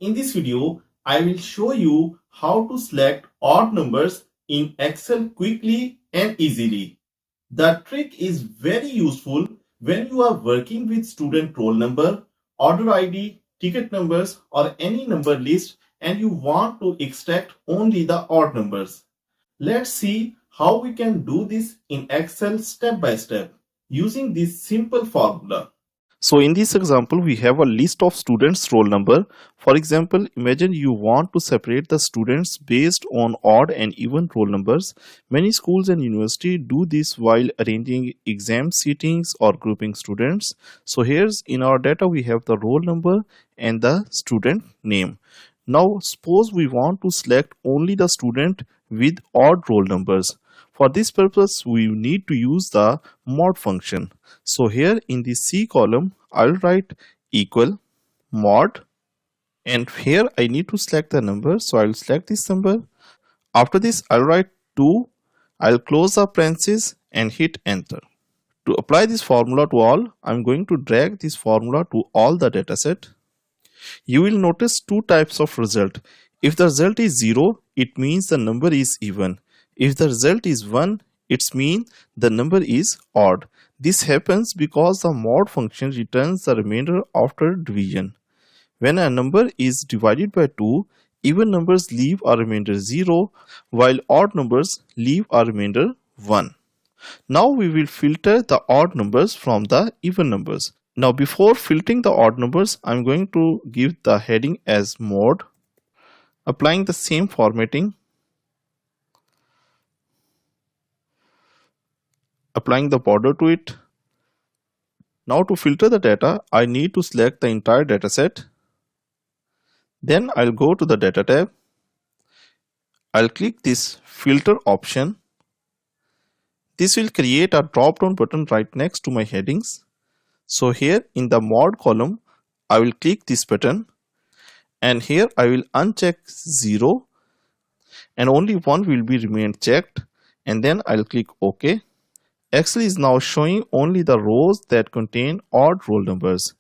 In this video, I will show you how to select odd numbers in Excel quickly and easily. The trick is very useful when you are working with student roll number, order ID, ticket numbers or any number list and you want to extract only the odd numbers. Let's see how we can do this in Excel step by step using this simple formula. So in this example, we have a list of students' roll number. For example, imagine you want to separate the students based on odd and even roll numbers. Many schools and universities do this while arranging exam seatings or grouping students. So here's in our data, we have the roll number and the student name. Now suppose we want to select only the student with odd roll numbers. For this purpose, we need to use the mod function. So here in the C column, I'll write equal mod and here I need to select the number. So I'll select this number. After this, I'll write 2. I'll close the parentheses and hit enter. To apply this formula to all, I'm going to drag this formula to all the dataset. You will notice two types of result. If the result is 0, it means the number is even. If the result is 1, it means the number is odd. This happens because the mod function returns the remainder after division. When a number is divided by 2, even numbers leave a remainder 0, while odd numbers leave a remainder 1. Now we will filter the odd numbers from the even numbers. Now before filtering the odd numbers, I am going to give the heading as mod, applying the same formatting, applying the border to it. Now to filter the data, I need to select the entire dataset. Then I'll go to the data tab. I'll click this filter option. This will create a drop down button right next to my headings. So here in the mod column, I will click this button and here I will uncheck 0 and only 1 will be remain checked and then I'll click OK. Excel is now showing only the rows that contain odd roll numbers.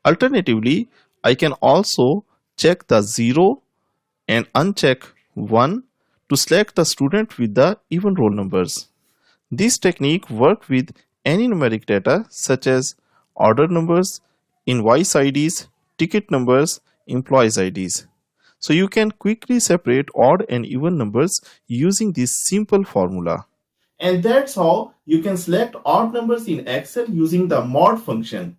Alternatively, I can also check the 0 and uncheck 1 to select the student with the even roll numbers. This technique works with any numeric data such as order numbers, invoice IDs, ticket numbers, employees IDs. So you can quickly separate odd and even numbers using this simple formula. And that's how you can select odd numbers in Excel using the mod function.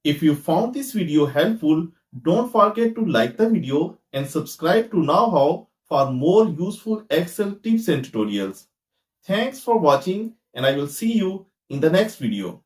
If you found this video helpful, don't forget to like the video and subscribe to Now How for more useful Excel tips and tutorials. Thanks for watching and I will see you in the next video.